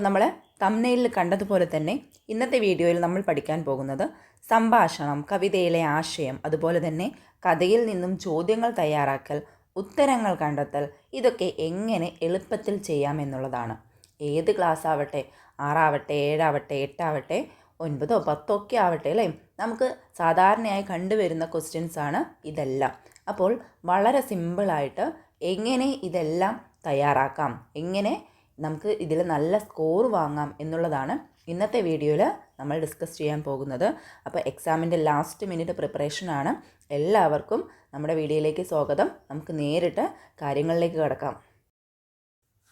നമ്മൾ തംബ്നെയിലിൽ കണ്ടതുപോലെ തന്നെ ഇന്നത്തെ വീഡിയോയിൽ നമ്മൾ പഠിക്കാൻ പോകുന്നത് സംഭാഷണം, കവിതയിലെ ആശയം, അതുപോലെ തന്നെ കഥയിൽ നിന്നും ചോദ്യങ്ങൾ തയ്യാറാക്കൽ, ഉത്തരങ്ങൾ കണ്ടെത്തൽ, ഇതൊക്കെ എങ്ങനെ എളുപ്പത്തിൽ ചെയ്യാം എന്നുള്ളതാണ്. ഏത് ക്ലാസ് ആവട്ടെ, 6 7 8 9 10 ഒക്കെ ആവട്ടെ അല്ലേ, നമുക്ക് സാധാരണയായി കണ്ടുവരുന്ന ക്വസ്റ്റ്യൻസ് ആണ് ഇതെല്ലാം. അപ്പോൾ വളരെ സിമ്പിളായിട്ട് എങ്ങനെ ഇതെല്ലാം തയ്യാറാക്കാം, എങ്ങനെ നമുക്ക് ഇതിൽ നല്ല സ്കോർ വാങ്ങാം എന്നുള്ളതാണ് ഇന്നത്തെ വീഡിയോയിൽ നമ്മൾ ഡിസ്കസ് ചെയ്യാൻ പോകുന്നത്. അപ്പോൾ എക്സാമിൻ്റെ ലാസ്റ്റ് മിനിറ്റ് പ്രിപ്പറേഷനാണ്. എല്ലാവർക്കും നമ്മുടെ വീഡിയോയിലേക്ക് സ്വാഗതം. നമുക്ക് നേരിട്ട് കാര്യങ്ങളിലേക്ക് കടക്കാം.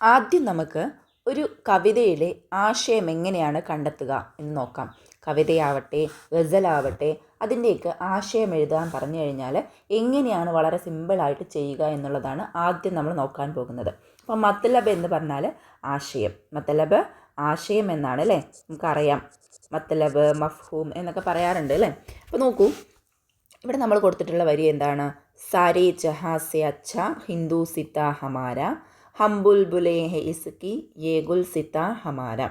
ആദ്യം നമുക്ക് ഒരു കവിതയിലെ ആശയം എങ്ങനെയാണ് കണ്ടെത്തുക എന്ന് നോക്കാം. കവിതയാവട്ടെ, ഗസലാവട്ടെ, അതിൻ്റെയൊക്കെ ആശയം എഴുതാൻ പറഞ്ഞു കഴിഞ്ഞാൽ എങ്ങനെയാണ് വളരെ സിമ്പിളായിട്ട് ചെയ്യുക എന്നുള്ളതാണ് ആദ്യം നമ്മൾ നോക്കാൻ പോകുന്നത്. അപ്പോൾ മത്ലബ് എന്ന് പറഞ്ഞാൽ ആശയം, മത്ലബ് ആശയം എന്നാണ് അല്ലേ, നമുക്കറിയാം. മത്ലബ്, മഫ്ഹൂം എന്നൊക്കെ പറയാറുണ്ട് അല്ലേ. അപ്പോൾ നോക്കൂ, ഇവിടെ നമ്മൾ കൊടുത്തിട്ടുള്ള വരി എന്താണ്? സാരേ ജഹാ സെ അച്ഛ ഹിന്ദു സിത്ത ഹമാര, ഹംബുൽബുലേ ഹെ ഇസ്കി യേ ഗുൽ സിത്ത ഹമാര.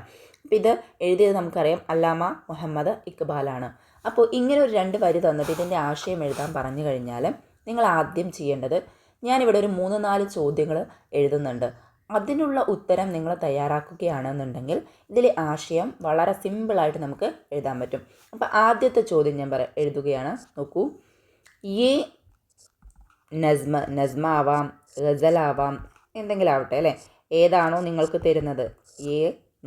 അപ്പോൾ ഇത് എഴുതിയത് നമുക്കറിയാം അല്ലാമ മുഹമ്മദ് ഇക്ബാലാണ്. അപ്പോൾ ഇങ്ങനെ ഒരു 2 വരി തന്നിട്ട് ഇതിൻ്റെ ആശയം എഴുതാൻ പറഞ്ഞു കഴിഞ്ഞാൽ നിങ്ങൾ ആദ്യം ചെയ്യേണ്ടത്, ഞാനിവിടെ ഒരു 3-4 ചോദ്യങ്ങൾ എഴുതുന്നുണ്ട്. അതിനുള്ള ഉത്തരം നിങ്ങൾ തയ്യാറാക്കുകയാണെന്നുണ്ടെങ്കിൽ ഇതിലെ ആശയം വളരെ സിമ്പിളായിട്ട് നമുക്ക് എഴുതാൻ പറ്റും. അപ്പോൾ ആദ്യത്തെ ചോദ്യം ഞാൻ എഴുതുകയാണ്. നോക്കൂ, ഈ നസ്മ ആവാം, ഗസലാവാം, എന്തെങ്കിലും ആവട്ടെ അല്ലേ, ഏതാണോ നിങ്ങൾക്ക് തരുന്നത്, ഈ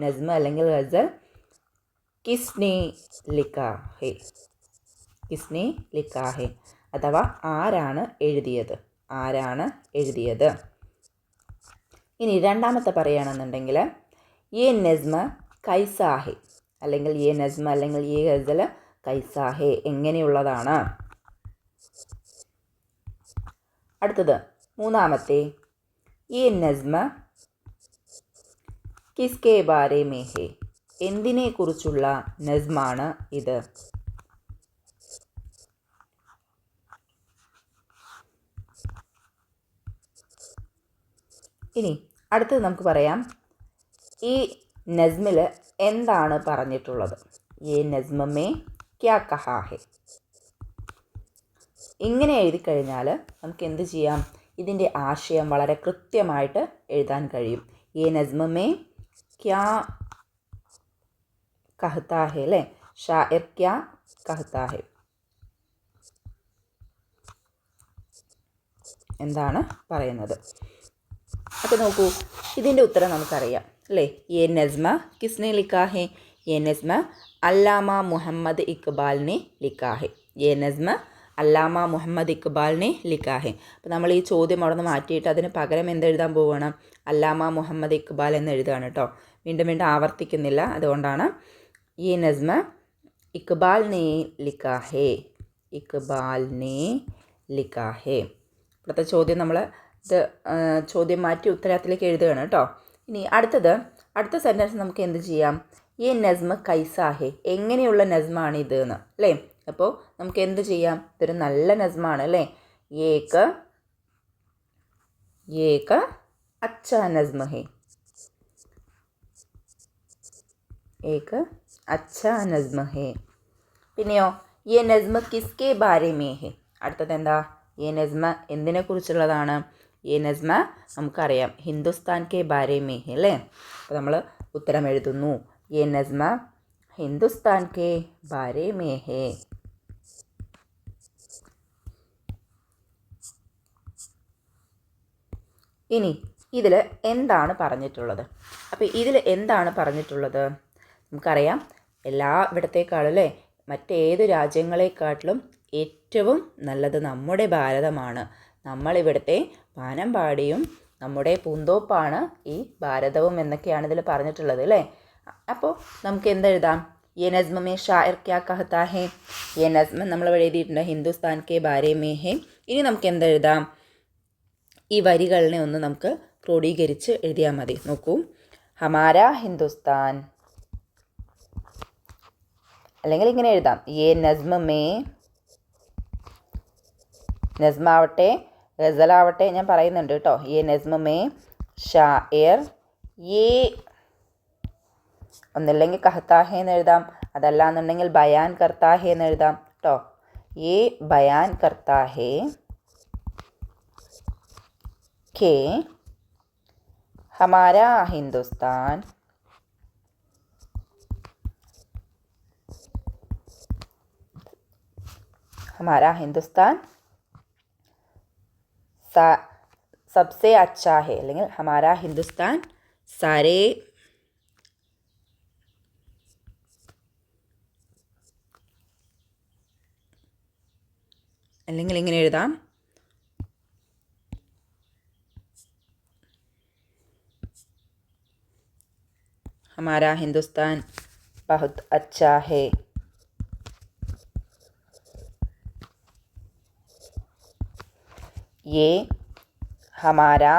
നസ്മ അല്ലെങ്കിൽ ഗസൽ, കിസ്നെ ലിഖാ ഹെ, കിസ്നെ ലിഖാ ഹെ, അഥവാ ആരാണ് എഴുതിയത്, ആരാണ് എഴുതിയത്. ഇനി രണ്ടാമത്തെ പറയുകയാണെന്നുണ്ടെങ്കിൽ യേ നസ്മ കൈസാഹെ, അല്ലെങ്കിൽ യേ നസ്മ അല്ലെങ്കിൽ യേ ഗസൽ കൈസാഹെ, എങ്ങനെയുള്ളതാണ്. അടുത്തത് മൂന്നാമത്തെ, യേ നസ്മ കിസ്കെ ബാരെ മേ ഹെ, എന്തിനെക്കുറിച്ചുള്ള നസ്മാണ് ഇത്. ഇനി അടുത്തത് നമുക്ക് പറയാം, ഈ നസ്മിൽ എന്താണ് പറഞ്ഞിട്ടുള്ളത്. യേ നസ്മ മേ ക്യാ കഹാ ഹെ. ഇങ്ങനെ എഴുതി കഴിഞ്ഞാൽ നമുക്ക് എന്ത് ചെയ്യാം, ഇതിൻ്റെ ആശയം വളരെ കൃത്യമായിട്ട് എഴുതാൻ കഴിയും. യേ നസ്മ മേ ക്യാ കഹ്താ ഹെ അല്ലേ, ഷാഇർ ക്യാ കഹ്താ ഹെ, എന്താണ് പറയുന്നത്. അപ്പോൾ നോക്കൂ, ഇതിൻ്റെ ഉത്തരം നമുക്കറിയാം അല്ലേ. യേ നസ്മ കിസ്നെ ലിഖാ ഹെ, യേ നസ്മ അല്ലാമ മുഹമ്മദ് ഇക്ബാലിനെ ലിഖാ ഹെ, യേ നസ്മ അല്ലാമ മുഹമ്മദ് ഇക്ബാലിനെ ലിഖാ ഹെ. അപ്പോൾ നമ്മൾ ഈ ചോദ്യം അവിടെ നിന്ന് മാറ്റിയിട്ട് അതിന് പകരം എന്തെഴുതാൻ പോവുകയാണ്, അല്ലാമ മുഹമ്മദ് ഇക്ബാൽ എന്ന് എഴുതുകയാണ് കേട്ടോ. വീണ്ടും വീണ്ടും ആവർത്തിക്കുന്നില്ല, അതുകൊണ്ടാണ്. യേ നസ്മ ഇക്ബാലിനെ ലിഖാ ഹെ, ഇക്ബാലിനെ ലിഖാ ഹെ. ഇപ്പോഴത്തെ ചോദ്യം നമ്മൾ ഇത് ചോദ്യം മാറ്റി ഉത്തരത്തിലേക്ക് എഴുതുകയാണ് കേട്ടോ. ഇനി അടുത്ത സെൻറ്റൻസ് നമുക്ക് എന്ത് ചെയ്യാം, ഈ നസ്മ കൈസാഹെ, എങ്ങനെയുള്ള നസ്മാണ് ഇത് എന്ന് അല്ലേ. അപ്പോൾ നമുക്ക് എന്ത് ചെയ്യാം, ഇതൊരു നല്ല നസ്മാണ് അല്ലേ. ഏക അച്ഛാ നസ്മ ഹെ, ഏക അച്ഛാ നസ്മ ഹെ. പിന്നെയോ, യേ നസ്മ കിസ്കെ ബാരെ മേ ഹെ, അടുത്തത് എന്താ, യേ നസ്മ എന്തിനെക്കുറിച്ചുള്ളതാണ്. യേ നസ്മ നമുക്കറിയാം ഹിന്ദുസ്ഥാൻ കെ ബാരെ മേ ഹെ അല്ലേ. അപ്പോൾ നമ്മൾ ഉത്തരം എഴുതുന്നു, യേ നസ്മ ഹിന്ദുസ്ഥാൻ കെ ബാരെ മേ ഹെ. ഇനി ഇതിൽ എന്താണ് പറഞ്ഞിട്ടുള്ളത്. അപ്പോൾ ഇതിൽ എന്താണ് പറഞ്ഞിട്ടുള്ളത് നമുക്കറിയാം, ഇവിടത്തേക്കാളും അല്ലേ, മറ്റേത് രാജ്യങ്ങളെക്കാട്ടിലും ഏറ്റവും നല്ലത് നമ്മുടെ ഭാരതമാണ്. നമ്മളിവിടുത്തെ വാനമ്പാടിയും നമ്മുടെ പൂന്തോപ്പാണ് ഈ ഭാരതവും എന്നൊക്കെയാണ് ഇതിൽ പറഞ്ഞിട്ടുള്ളത് അല്ലേ. അപ്പോൾ നമുക്ക് എന്തെഴുതാം, യേ നസ്മ മേ ഷാഇർ ക്യാ കഹ്താ ഹെ, യേ നസ്മ നമ്മൾ എഴുതിയിട്ടുണ്ട് ഹിന്ദുസ്ഥാൻ കെ ബാരെ മേ ഹെ. ഇനി നമുക്ക് എന്തെഴുതാം, ഈ വരികളിനെ ഒന്ന് നമുക്ക് ക്രോഡീകരിച്ച് എഴുതിയാൽ മതി. നോക്കൂ, ഹമാര ഹിന്ദുസ്ഥാൻ, അല്ലെങ്കിൽ ഇങ്ങനെ എഴുതാം, യേ നസ്മ മേ, നസ്മ ആവട്ടെ ഗസലാവട്ടെ ഞാൻ പറയുന്നുണ്ട് കേട്ടോ. യേ നസ്മ മേ ഷാഇർ യേ ഒന്നില്ലെങ്കിൽ കഹ്താ ഹേ എന്ന് എഴുതാം, അതല്ലാന്നുണ്ടെങ്കിൽ ബയാൻ കർത്താ ഹേ എന്ന് എഴുതാം കേട്ടോ. യേ ബയാൻ കർത്താ ഹേ कि हमारा हिंदुस्तान सबसे अच्छा है, അല്ലെങ്കിൽ हमारा हिंदुस्तान सारे അല്ലെങ്കിൽ ഇങ്ങനെ എഴുതാം, हमारा हिंदुस्तान बहुत अच्छा है. ये हमारा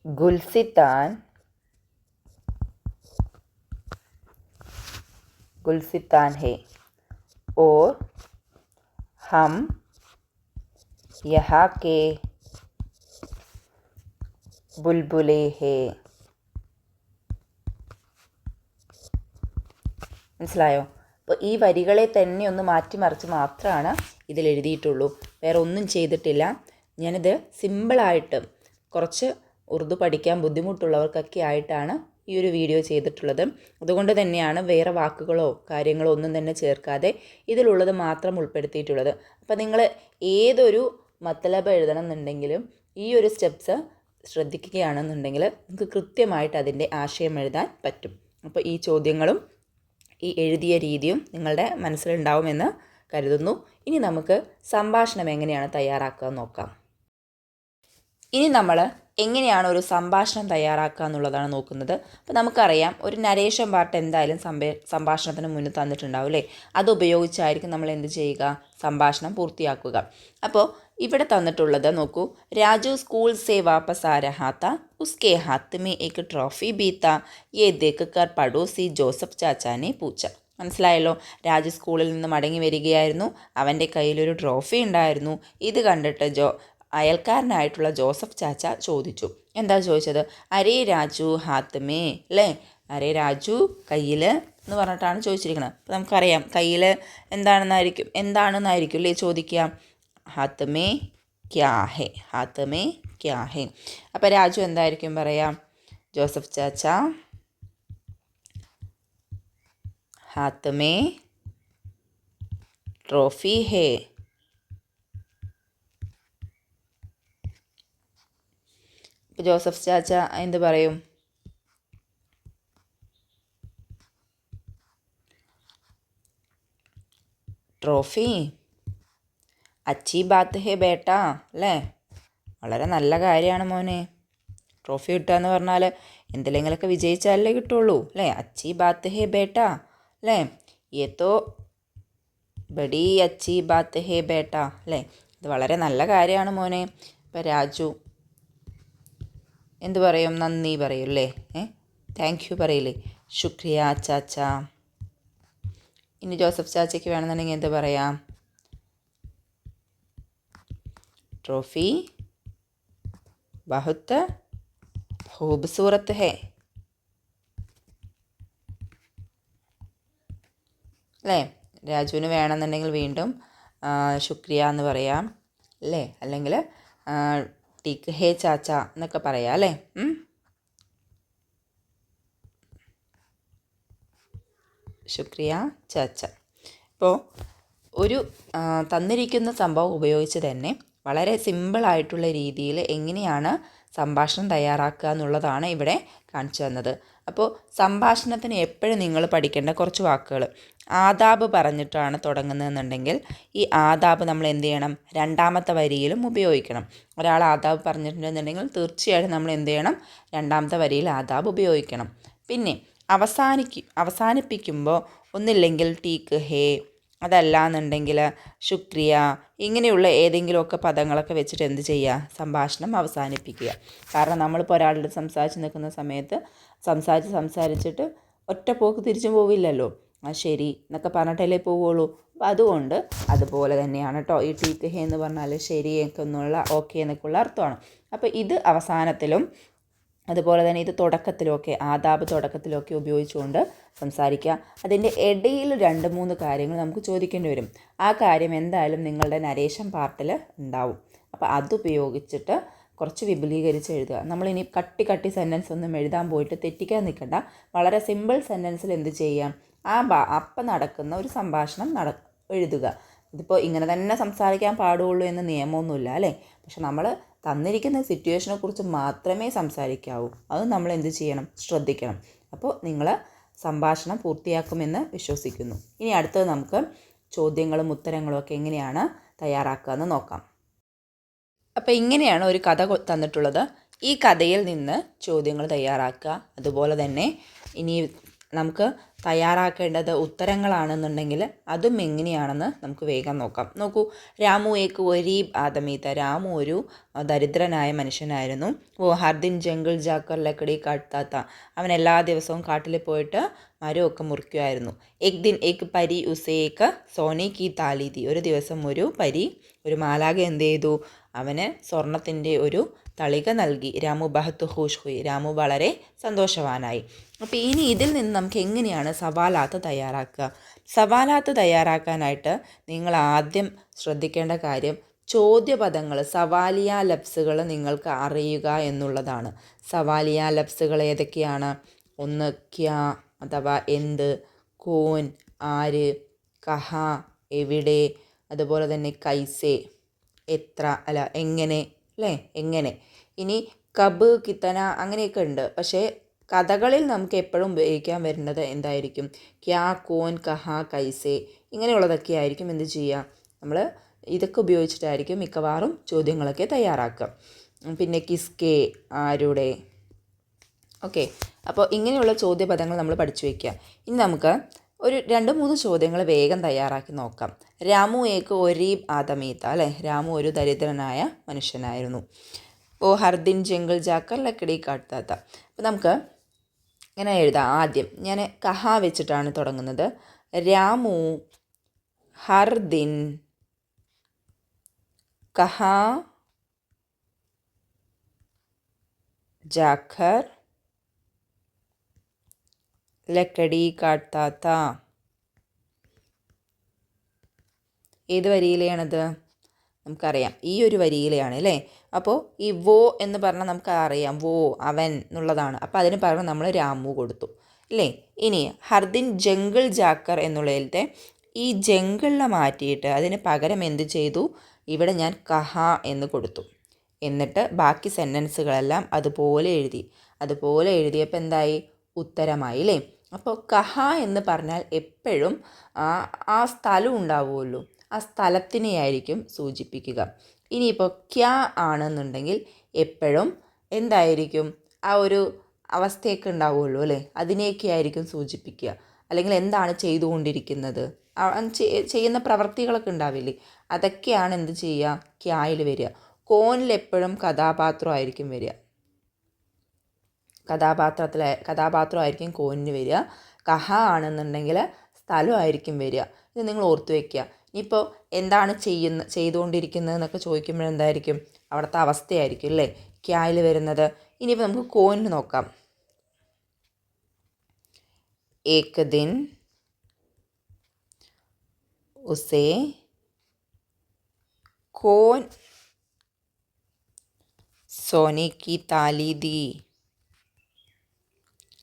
गुलसितान है और हम यहाँ के बुलबुले हैं. മനസ്സിലായോ? അപ്പോൾ ഈ വരികളെ തന്നെ ഒന്ന് മാറ്റിമറിച്ച് മാത്രമാണ് ഇതിൽ എഴുതിയിട്ടുള്ളൂ, വേറെ ഒന്നും ചെയ്തിട്ടില്ല. ഞാനിത് സിമ്പിളായിട്ട് കുറച്ച് ഉറുദു പഠിക്കാൻ ബുദ്ധിമുട്ടുള്ളവർക്കൊക്കെ ആയിട്ടാണ് ഈ ഒരു വീഡിയോ ചെയ്തിട്ടുള്ളത്. അതുകൊണ്ട് തന്നെയാണ് വേറെ വാക്കുകളോ കാര്യങ്ങളോ ഒന്നും തന്നെ ചേർക്കാതെ ഇതിലുള്ളത് മാത്രം ഉൾപ്പെടുത്തിയിട്ടുള്ളത്. അപ്പോൾ നിങ്ങൾ ഏതൊരു മത്തലബ് എഴുതണം എന്നുണ്ടെങ്കിലും ഈ ഒരു സ്റ്റെപ്സ് ശ്രദ്ധിക്കുകയാണെന്നുണ്ടെങ്കിൽ നിങ്ങൾക്ക് കൃത്യമായിട്ട് അതിൻ്റെ ആശയം എഴുതാൻ പറ്റും. അപ്പോൾ ഈ ചോദ്യങ്ങളും ഈ എഴുതിയ രീതിയും നിങ്ങളുടെ മനസ്സിലുണ്ടാവുമെന്ന് കരുതുന്നു. ഇനി നമുക്ക് സംഭാഷണം എങ്ങനെയാണ് തയ്യാറാക്കുക എന്ന് നോക്കാം. ഇനി നമ്മൾ എങ്ങനെയാണ് ഒരു സംഭാഷണം തയ്യാറാക്കുക എന്നുള്ളതാണ് നോക്കുന്നത്. അപ്പോൾ നമുക്കറിയാം ഒരു നരേഷൻ പാർട്ട് എന്തായാലും സംഭാഷണത്തിന് മുന്നിൽ തന്നിട്ടുണ്ടാവും അല്ലേ, അത് ഉപയോഗിച്ചായിരിക്കും നമ്മൾ എന്ത് ചെയ്യുക, സംഭാഷണം പൂർത്തിയാക്കുക. അപ്പോൾ ഇവിടെ തന്നിട്ടുള്ളത് നോക്കൂ, രാജു സ്കൂൾ സേ വാപ്പസ് ആ രഹാ താ, ഉസ്കെ ഹാത്ത് മേ ഏക് ട്രോഫി ബി താ, യേ ദേഖ് കർ പഡോസി ജോസഫ് ചാച്ചാനെ പൂച്ച. മനസ്സിലായല്ലോ, രാജു സ്കൂളിൽ നിന്ന് മടങ്ങി വരികയായിരുന്നു, അവൻ്റെ കയ്യിലൊരു ട്രോഫി ഉണ്ടായിരുന്നു. ഇത് കണ്ടിട്ട് അയൽക്കാരനായിട്ടുള്ള ജോസഫ് ചാച്ച ചോദിച്ചു. എന്താ ചോദിച്ചത്? അരേ രാജു ഹാത്ത് മേ അല്ലേ, അരേ രാജു കയ്യിൽ എന്ന് പറഞ്ഞിട്ടാണ് ചോദിച്ചിരിക്കുന്നത്. അപ്പോൾ നമുക്കറിയാം കയ്യിൽ എന്താണെന്നായിരിക്കും അല്ലേ ചോദിക്കുക. ഹാത്ത് മേ ക്യാ ഹേ, ഹാത്ത് മേ ക്യാ ഹേ. അപ്പോൾ രാജു എന്തായിരിക്കും പറയാം? ജോസഫ് ചാച്ച ഹാത്ത് മേ ട്രോഫി ഹേ. ഇപ്പോൾ ജോസഫ് ചാച്ച എന്ത് പറയും? ട്രോഫി അച്ചി ബാത്ത് ഹേ ബേട്ട അല്ലേ, വളരെ നല്ല കാര്യമാണ് മോനെ. ട്രോഫി കിട്ടുക എന്ന് പറഞ്ഞാൽ എന്തിലെങ്കിലൊക്കെ വിജയിച്ചാലേ കിട്ടുള്ളൂ അല്ലേ. അച്ചി ബാത്ത് ഹേ ബേട്ട അല്ലേ, ഏതോ ബഡി അച്ചി ബാത്ത് ഹേ ബേട്ട അല്ലേ, ഇത് വളരെ നല്ല കാര്യമാണ് മോനെ. ഇപ്പം രാജു എന്ത് പറയും? നന്ദി പറയും അല്ലേ, താങ്ക് യു പറയില്ലേ, ശുക്രിയ ചാച്ച. ഇനി ജോസഫ് ചാച്ചയ്ക്ക് വേണമെന്നുണ്ടെങ്കിൽ എന്ത് പറയാം? ട്രോഫി ബഹുത്ത് ഖൂബ്സൂറത്ത് ഹേ അല്ലേ. രാജുവിന് വേണമെന്നുണ്ടെങ്കിൽ വീണ്ടും ശുക്രിയ എന്ന് പറയാം അല്ലേ, അല്ലെങ്കിൽ ടീക്ക് ഹേ ചാച്ച എന്നൊക്കെ പറയാം അല്ലേ. ശുക്രിയ ചാച്ച. ഇപ്പോൾ ഒരു തന്നിരിക്കുന്ന സംഭവം ഉപയോഗിച്ച് തന്നെ വളരെ സിമ്പിളായിട്ടുള്ള രീതിയിൽ എങ്ങനെയാണ് സംഭാഷണം തയ്യാറാക്കുക എന്നുള്ളതാണ് ഇവിടെ കാണിച്ചു തന്നത്. അപ്പോൾ സംഭാഷണത്തിന് എപ്പോഴും നിങ്ങൾ പഠിക്കേണ്ട കുറച്ച് വാക്കുകൾ, ആദാബ് പറഞ്ഞിട്ടാണ് തുടങ്ങുന്നതെന്നുണ്ടെങ്കിൽ ഈ ആദാബ് നമ്മൾ എന്ത് ചെയ്യണം? രണ്ടാമത്തെ വരിയിലും ഉപയോഗിക്കണം. ഒരാൾ ആദാബ് പറഞ്ഞിട്ടുണ്ടെന്നുണ്ടെങ്കിൽ തീർച്ചയായിട്ടും നമ്മൾ എന്ത് ചെയ്യണം? രണ്ടാമത്തെ വരിയിൽ ആദാബ് ഉപയോഗിക്കണം. പിന്നെ അവസാനിപ്പിക്കുമ്പോൾ ഒന്നില്ലെങ്കിൽ ടീക്ക് ഹേ, അതല്ലാന്നുണ്ടെങ്കിൽ ശുക്രിയ, ഇങ്ങനെയുള്ള ഏതെങ്കിലുമൊക്കെ പദങ്ങളൊക്കെ വെച്ചിട്ട് എന്ത് ചെയ്യുക? സംഭാഷണം അവസാനിപ്പിക്കുക. കാരണം നമ്മളിപ്പോൾ ഒരാളുടെ സംസാരിച്ച് നിൽക്കുന്ന സമയത്ത് സംസാരിച്ചിട്ട് ഒറ്റ പോക്ക് തിരിച്ചു പോവില്ലല്ലോ. ആ ശരി എന്നൊക്കെ പറഞ്ഞിട്ടല്ലേ പോവുള്ളൂ. അപ്പോൾ അതുകൊണ്ട് അതുപോലെ തന്നെയാണ് കേട്ടോ ഈ ടീക്ക് ഹേ എന്ന് പറഞ്ഞാൽ ശരി എന്നൊക്കെയുള്ള ഓക്കെ എന്നൊക്കെയുള്ള അർത്ഥമാണ്. അപ്പോൾ ഇത് അവസാനത്തിലും അതുപോലെ തന്നെ ഇത് തുടക്കത്തിലൊക്കെ ആദാബ് തുടക്കത്തിലൊക്കെ ഉപയോഗിച്ചുകൊണ്ട് സംസാരിക്കുക. അതിൻ്റെ ഇടയിൽ 2-3 കാര്യങ്ങൾ നമുക്ക് ചോദിക്കേണ്ടി വരും. ആ കാര്യം എന്തായാലും നിങ്ങളുടെ നരേഷൻ പാർട്ടിൽ ഉണ്ടാവും. അപ്പോൾ അതുപയോഗിച്ചിട്ട് കുറച്ച് വിപുലീകരിച്ച് എഴുതുക. നമ്മളിനി കട്ടി സെൻറ്റൻസ് ഒന്നും എഴുതാൻ പോയിട്ട് തെറ്റിക്കാൻ നിൽക്കണ്ട. വളരെ സിമ്പിൾ സെൻറ്റൻസിൽ എന്ത് ചെയ്യാം, അപ്പം നടക്കുന്ന ഒരു സംഭാഷണം എഴുതുക. ഇതിപ്പോൾ ഇങ്ങനെ തന്നെ സംസാരിക്കാൻ പാടുള്ളൂ എന്ന് നിയമമൊന്നുമില്ല അല്ലേ. പക്ഷെ നമ്മൾ തന്നിരിക്കുന്ന സിറ്റുവേഷനെ കുറിച്ച് മാത്രമേ സംസാരിക്കാവൂ. അത് നമ്മൾ എന്ത് ചെയ്യണം, ശ്രദ്ധിക്കണം. അപ്പോൾ നിങ്ങൾ സംഭാഷണം പൂർത്തിയാക്കുമെന്ന് വിശ്വസിക്കുന്നു. ഇനി അടുത്തത് നമുക്ക് ചോദ്യങ്ങളും ഉത്തരങ്ങളും ഒക്കെ എങ്ങനെയാണ് തയ്യാറാക്കുക എന്ന് നോക്കാം. അപ്പോൾ ഇങ്ങനെയാണ് ഒരു കഥ തന്നിട്ടുള്ളത്. ഈ കഥയിൽ നിന്ന് ചോദ്യങ്ങൾ തയ്യാറാക്കുക. അതുപോലെ തന്നെ ഇനി നമുക്ക് തയ്യാറാക്കേണ്ടത് ഉത്തരങ്ങളാണെന്നുണ്ടെങ്കിൽ അതും എങ്ങനെയാണെന്ന് നമുക്ക് വേഗം നോക്കാം. നോക്കൂ, രാമു ഏക്ക് ഗരീബ് ആദമി ത. രാമു ഒരു ദരിദ്രനായ മനുഷ്യനായിരുന്നു. ഓ ഹർദിൻ ജംഗിൾ ജാക്കർ ലക്കടി കാട്ടാത്ത. അവൻ എല്ലാ ദിവസവും കാട്ടിൽ പോയിട്ട് മരമൊക്കെ മുറിക്കുമായിരുന്നു. എക് ദിൻ ഏക്ക് പരി ഉസേക്ക് സോനെ കി താലി തി. ഒരു ദിവസം ഒരു മാലാഖ എന്ത് ചെയ്തു, അവന് സ്വർണത്തിൻ്റെ ഒരു തളിക നൽകി. രാമു ബഹത്ത് ഖുഷ് ഹുയി. രാമു വളരെ സന്തോഷവാനായി. അപ്പോൾ ഇനി ഇതിൽ നിന്ന് നമുക്ക് എങ്ങനെയാണ് സവാലാത്ത് തയ്യാറാക്കുക? സവാലാത്ത് തയ്യാറാക്കാനായിട്ട് നിങ്ങൾ ആദ്യം ശ്രദ്ധിക്കേണ്ട കാര്യം ചോദ്യപദങ്ങൾ, സവാലിയ ലഫ്സുകൾ നിങ്ങൾക്ക് അറിയുക എന്നുള്ളതാണ്. സവാലിയ ലഫ്സുകൾ ഏതൊക്കെയാണ്? ഒന്ന് ക്യാ അഥവാ എന്ത്, കോൻ ആര്, കഹ എവിടെ, അതുപോലെ തന്നെ കൈസെ എത്ര അല്ല എങ്ങനെ അല്ലേ, എങ്ങനെ. ഇനി കബ് കിത്തന അങ്ങനെയൊക്കെ ഉണ്ട്. പക്ഷേ കഥകളിൽ നമുക്ക് എപ്പോഴും ഉപയോഗിക്കാൻ വരുന്നത് എന്തായിരിക്കും? ക്യാ കോൻ കഹ കൈസെ ഇങ്ങനെയുള്ളതൊക്കെ ആയിരിക്കും എന്ത് ചെയ്യുക, നമ്മൾ ഇതൊക്കെ ഉപയോഗിച്ചിട്ടായിരിക്കും മിക്കവാറും ചോദ്യങ്ങളൊക്കെ തയ്യാറാക്കുക. പിന്നെ കിസ്കെ ആരുടെ. ഓക്കെ, അപ്പോൾ ഇങ്ങനെയുള്ള ചോദ്യപദങ്ങൾ നമ്മൾ പഠിച്ചു വയ്ക്കുക. ഇനി നമുക്ക് ഒരു 2-3 ചോദ്യങ്ങൾ വേഗം തയ്യാറാക്കി നോക്കാം. രാമു ഏക്ക് ഒരീബ് ആദമീത്ത അല്ലേ, രാമു ഒരു ദരിദ്രനായ മനുഷ്യനായിരുന്നു. ഓ ഹർദിൻ ജംഗിൾ ജാക്കർ ലക്കടി കാട്ടാത്ത. അപ്പോൾ നമുക്ക് ഇങ്ങനെ എഴുതാം. ആദ്യം ഞാൻ കഹ വെച്ചിട്ടാണ് തുടങ്ങുന്നത്. രാമു ഹർദിൻ കഹ ജാക്കർ ലക്കടി കാട്ടാത്ത. ഏത് വരിയിലെയാണത്? നമുക്കറിയാം, ഈ ഒരു വരിയിലെയാണ് അല്ലേ. അപ്പോൾ ഈ വോ എന്ന് പറഞ്ഞാൽ നമുക്ക് അറിയാം, വോ അവൻ എന്നുള്ളതാണ്. അപ്പോൾ അതിന് പകരം നമ്മൾ രാമു കൊടുത്തു അല്ലേ. ഇനി ഹർദിൻ ജംഗിൾ ജാക്കർ എന്നുള്ളതിലത്തെ ഈ ജംഗിളിനെ മാറ്റിയിട്ട് അതിന് പകരം എന്ത് ചെയ്തു, ഇവിടെ ഞാൻ കഹ എന്ന് കൊടുത്തു. എന്നിട്ട് ബാക്കി സെൻറ്റൻസുകളെല്ലാം അതുപോലെ എഴുതിയപ്പോൾ എന്തായി, ഉത്തരമായി അല്ലേ. അപ്പോൾ കഹ എന്ന് പറഞ്ഞാൽ എപ്പോഴും ആ സ്ഥലം ഉണ്ടാവുമല്ലോ, ആ സ്ഥലത്തിനെയായിരിക്കും സൂചിപ്പിക്കുക. ഇനിയിപ്പോൾ ക്യാ ആണെന്നുണ്ടെങ്കിൽ എപ്പോഴും എന്തായിരിക്കും, ആ ഒരു അവസ്ഥയൊക്കെ ഉണ്ടാവുമല്ലോ അല്ലേ, അതിനെയൊക്കെ ആയിരിക്കും സൂചിപ്പിക്കുക. അല്ലെങ്കിൽ എന്താണ് ചെയ്തുകൊണ്ടിരിക്കുന്നത്, ചെയ്യുന്ന പ്രവർത്തികളൊക്കെ ഉണ്ടാവില്ലേ, അതൊക്കെയാണ് എന്ത് ചെയ്യുക, ക്യായിൽ വരിക. കോനിൽ എപ്പോഴും കഥാപാത്രമായിരിക്കും വരിക, കഥാപാത്രമായിരിക്കും കോനിന് വരിക. കഹ ആണെന്നുണ്ടെങ്കിൽ സ്ഥലമായിരിക്കും വരിക. ഇത് നിങ്ങൾ ഓർത്തു വയ്ക്കുക. ഇനിയിപ്പോൾ എന്താണ് ചെയ്തുകൊണ്ടിരിക്കുന്നതെന്നൊക്കെ ചോദിക്കുമ്പോഴെന്തായിരിക്കും, അവിടുത്തെ അവസ്ഥയായിരിക്കും അല്ലേ ക്യായിൽ വരുന്നത്. ഇനിയിപ്പോൾ നമുക്ക് കോനിന് നോക്കാം. ഏക് ദിൻ ഉസേ കോൻ സോനെ കി താലി ദി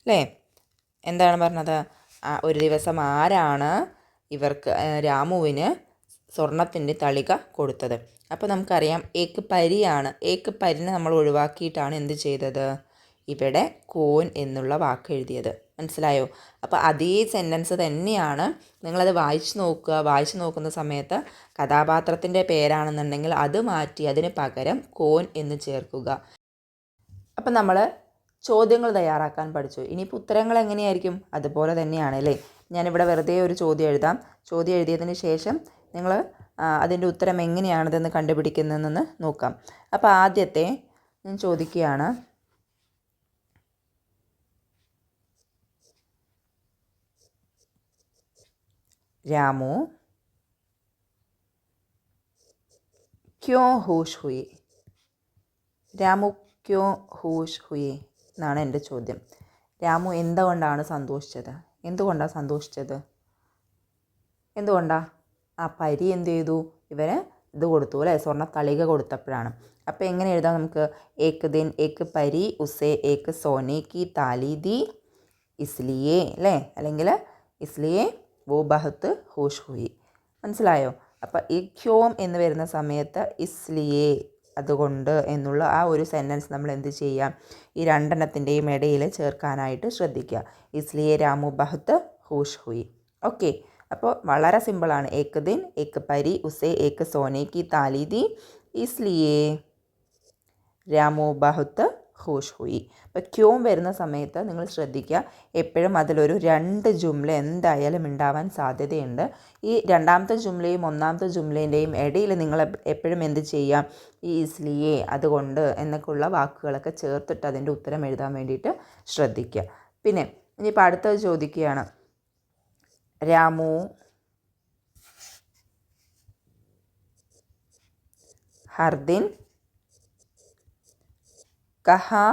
അല്ലേ. എന്താണ് പറഞ്ഞത്, ഒരു ദിവസം ആരാണ് ഇവർക്ക് രാമുവിന് സ്വർണത്തിൻ്റെ തളിക കൊടുത്തത്. അപ്പോൾ നമുക്കറിയാം ഏക്ക് പരിയാണ്. ഏക്ക് പരിനെ നമ്മൾ ഒഴിവാക്കിയിട്ടാണ് എന്ത് ചെയ്തത്, ഇവിടെ കോൻ എന്നുള്ള വാക്ക് എഴുതിയത്. മനസ്സിലായോ? അപ്പോൾ അതേ സെൻറ്റൻസ് തന്നെയാണ്, നിങ്ങളത് വായിച്ചു നോക്കുന്ന സമയത്ത് കഥാപാത്രത്തിൻ്റെ പേരാണെന്നുണ്ടെങ്കിൽ അത് മാറ്റി അതിന് പകരം കോൻ എന്ന് ചേർക്കുക. അപ്പം നമ്മൾ ചോദ്യങ്ങൾ തയ്യാറാക്കാൻ പഠിച്ചു. ഇനിയിപ്പോൾ ഉത്തരങ്ങൾ എങ്ങനെയായിരിക്കും, അതുപോലെ തന്നെയാണ് അല്ലേ. ഞാനിവിടെ വെറുതെ ഒരു ചോദ്യം എഴുതാം. ചോദ്യം എഴുതിയതിന് ശേഷം നിങ്ങൾ അതിൻ്റെ ഉത്തരം എങ്ങനെയാണതെന്ന് കണ്ടുപിടിക്കുന്നതെന്ന് നോക്കാം. അപ്പോൾ ആദ്യത്തെ ഞാൻ ചോദിക്കുകയാണ്, രാമു ക്യോ ഹൂഷ് ഹുയി. രാമു ക്യോ ഹൂഷ് ഹുയി. എന്നാണ് എൻ്റെ ചോദ്യം. രാമു എന്തുകൊണ്ടാണ് സന്തോഷിച്ചത്? എന്തുകൊണ്ടാണ് സന്തോഷിച്ചത്? എന്തുകൊണ്ടാണ്? ആ പരി എന്ത് ചെയ്തു? ഇവന് ഇത് കൊടുത്തു അല്ലേ, സ്വർണ്ണ തളിക കൊടുത്തപ്പോഴാണ്. അപ്പോൾ എങ്ങനെ എഴുതാം നമുക്ക്? ഏക്ക് ദിൻ ഏക്ക് പരി ഉസേ ഏക്ക് സോനെ കി താലി ദി ഇസ്ലിയേ അല്ലേ, അല്ലെങ്കിൽ ഇസ്ലിയേ വോ ബഹത്ത് ഹോഷ് ഹുയി. മനസ്സിലായോ? അപ്പോൾ ഈ ക്യോം എന്ന് വരുന്ന സമയത്ത് ഇസ്ലിയേ അതുകൊണ്ട് എന്നുള്ള ആ ഒരു സെൻറ്റൻസ് നമ്മൾ എന്ത് ചെയ്യാം? ഈ രണ്ടെണ്ണത്തിൻ്റെയും ഇടയിൽ ചേർക്കാനായിട്ട് ശ്രദ്ധിക്കുക. ഇസ്ലിയേ രാമു ബഹത്ത് ഹോഷ് ഹുയി. ഓക്കെ, അപ്പോൾ വളരെ സിമ്പിളാണ്. ഏക്ക് ദിൻ ഏക്ക് പരി ഉസേ ഏക്ക് സോനെ കി താലി ദി ഇസ്ലിയേ രാമു ബഹുത്ത് ഖുഷ് ഹുയി. അപ്പോൾ ക്യോം വരുന്ന സമയത്ത് നിങ്ങൾ ശ്രദ്ധിക്കുക, എപ്പോഴും അതിലൊരു 2 ജുംല എന്തായാലും ഉണ്ടാവാൻ സാധ്യതയുണ്ട്. ഈ രണ്ടാമത്തെ ജുംലയും ഒന്നാമത്തെ ജുംലേൻ്റെയും ഇടയിൽ നിങ്ങൾ എപ്പോഴും എന്ത് ചെയ്യാം? ഈ ഇസ്ലിയെ അതുകൊണ്ട് എന്നൊക്കെയുള്ള വാക്കുകളൊക്കെ ചേർത്തിട്ട് അതിൻ്റെ ഉത്തരം എഴുതാൻ വേണ്ടിയിട്ട് ശ്രദ്ധിക്കുക. പിന്നെ ഇനിയിപ്പോൾ അടുത്തത് ചോദിക്കുകയാണ്, രാമു ഹർദിൻ കഹാ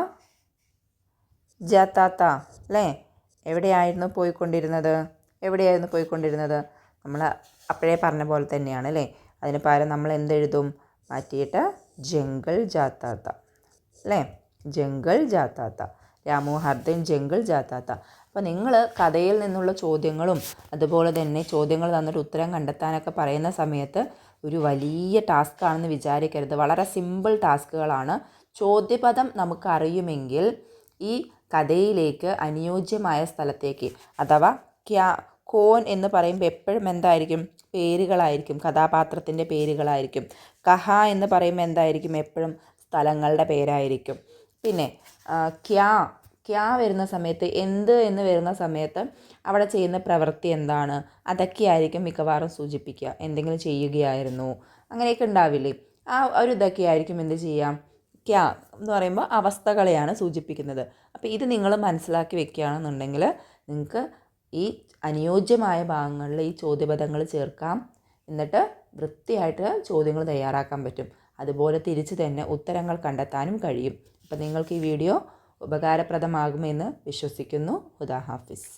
ജാത്താത്ത അല്ലേ, എവിടെയായിരുന്നു പോയിക്കൊണ്ടിരുന്നത്? നമ്മൾ അപ്പോഴേ പറഞ്ഞ പോലെ തന്നെയാണ് അല്ലേ. അതിന് പകരം നമ്മൾ എന്തെഴുതും? മാറ്റിയിട്ട് ജംഗിൾ ജാത്താത്ത അല്ലേ, ജംഗിൾ ജാത്താത്ത. രാമു ഹർദിൻ ജംഗിൾ ജാത്താത്ത. അപ്പോൾ നിങ്ങൾ കഥയിൽ നിന്നുള്ള ചോദ്യങ്ങളും അതുപോലെ തന്നെ ചോദ്യങ്ങൾ തന്നിട്ട് ഉത്തരം കണ്ടെത്താനൊക്കെ പറയുന്ന സമയത്ത് ഒരു വലിയ ടാസ്ക് ആണെന്ന് വിചാരിക്കരുത്. വളരെ സിമ്പിൾ ടാസ്കുകളാണ്. ചോദ്യപദം നമുക്കറിയുമെങ്കിൽ ഈ കഥയിലേക്ക് അനുയോജ്യമായ സ്ഥലത്തേക്ക്, അഥവാ കോൻ എന്ന് പറയുമ്പോൾ എപ്പോഴും എന്തായിരിക്കും? പേരുകളായിരിക്കും, കഥാപാത്രത്തിൻ്റെ പേരുകളായിരിക്കും. കഹ എന്ന് പറയുമ്പോൾ എന്തായിരിക്കും? എപ്പോഴും സ്ഥലങ്ങളുടെ പേരായിരിക്കും. പിന്നെ ക്യാ വരുന്ന സമയത്ത്, എന്ത് എന്ന് വരുന്ന സമയത്ത് അവിടെ ചെയ്യുന്ന പ്രവൃത്തി എന്താണ്, അതൊക്കെയായിരിക്കും മിക്കവാറും സൂചിപ്പിക്കുക. എന്തെങ്കിലും ചെയ്യുകയായിരുന്നു അങ്ങനെയൊക്കെ ഉണ്ടാവില്ലേ, ആ ഒരു ഇതൊക്കെ ആയിരിക്കും എന്ത് ചെയ്യാം? ക്യാ എന്ന് പറയുമ്പോൾ അവസ്ഥകളെയാണ് സൂചിപ്പിക്കുന്നത്. അപ്പോൾ ഇത് നിങ്ങൾ മനസ്സിലാക്കി വെക്കുകയാണെന്നുണ്ടെങ്കിൽ നിങ്ങൾക്ക് ഈ അനുയോജ്യമായ ഭാഗങ്ങളിൽ ഈ ചോദ്യപദങ്ങൾ ചേർക്കാം, എന്നിട്ട് വൃത്തിയായിട്ട് ചോദ്യങ്ങൾ തയ്യാറാക്കാൻ പറ്റും. അതുപോലെ തിരിച്ച് തന്നെ ഉത്തരങ്ങൾ കണ്ടെത്താനും കഴിയും. അപ്പോൾ നിങ്ങൾക്ക് ഈ വീഡിയോ ഉപകാരപ്രദമാകുമെന്ന് വിശ്വസിക്കുന്നു. ഹുദാ ഹാഫിസ്.